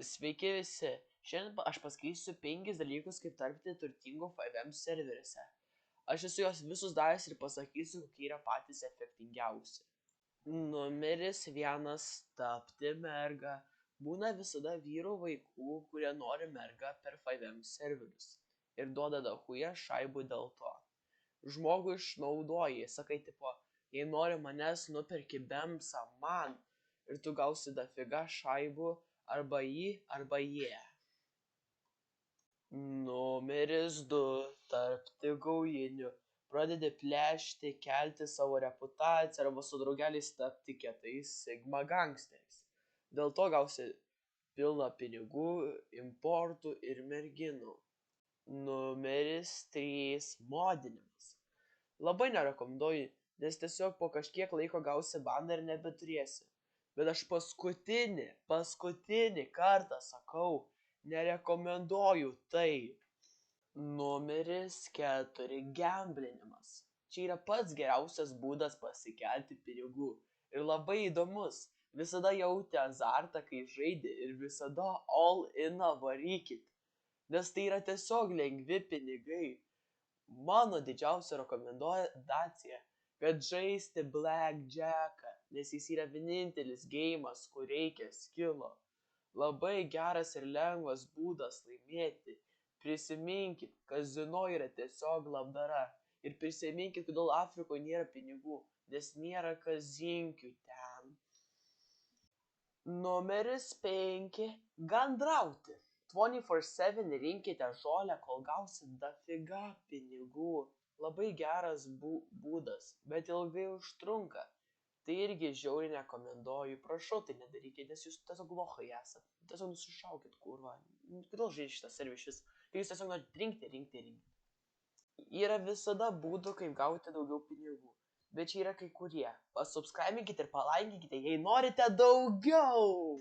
Sveiki visi. Šiandien aš pasakysiu 5 dalykus, kaip tapti turtingu 5M serveriuose. Aš esu juos visus daręs ir pasakysiu, kokie yra patys efektingiausi. Numeris 1 - tapti mergą. Būna visada vyrų vaikų, kurie nori mergą per 5M serverius ir duoda dahuja šaibų dėl to. Žmogų išnaudoji, sakai tipo, jei nori manęs, nuperki bemsą man ir tu gausi dafiga šaibų arba jį, arba jie. Numeris 2 - tapti gaujiniu. Pradedi plėšti, kelti savo reputaciją arba su draugeliais tapti kietais sigma gangsteriais. Dėl to gausi pilną pinigų, importų ir merginų. Numeris 3 - modinimas. Labai nerekomenduoju, nes tiesiog po kažkiek laiko gausi baną ir nebeturėsi. Bet aš paskutinį kartą sakau, nerekomenduoju tai. Numeris 4 - gemblinimas. Čia yra pats geriausias būdas pasikelti pinigų ir labai įdomus. Visada jauti azartą, kai žaidi ir visada all iną varykit, nes tai yra tiesiog lengvi pinigai. Mano didžiausia rekomendacija, kad žaisti blackjacką, nes jis yra vienintelis geimas, kur reikia skilo. Labai geras ir lengvas būdas laimėti. Prisiminkit, kazino yra tiesiog labdara. Ir prisiminkit, kodėl Afrikoje nėra pinigų, nes nėra kazinkių ten. Numeris 5 - gandrauti. 24/7 rinkite žolę, kol gausit dafiga pinigų. Labai geras būdas, bet ilgai užtrunka. Tai irgi žiauriai nekomenduoju. Prašau, tai nedarykit, nes jūs tiesiog lochai esat. Tiesiog nusišaukit, kurva. Kodėl žaidžiate šitą servisą? Kai jūs tiesiog norite rinkti. Yra visada būdų, kaip gauti daugiau pinigų. Bet čia yra kai kurie. Pasubscribinkite ir palaikinkite, jei norite daugiau.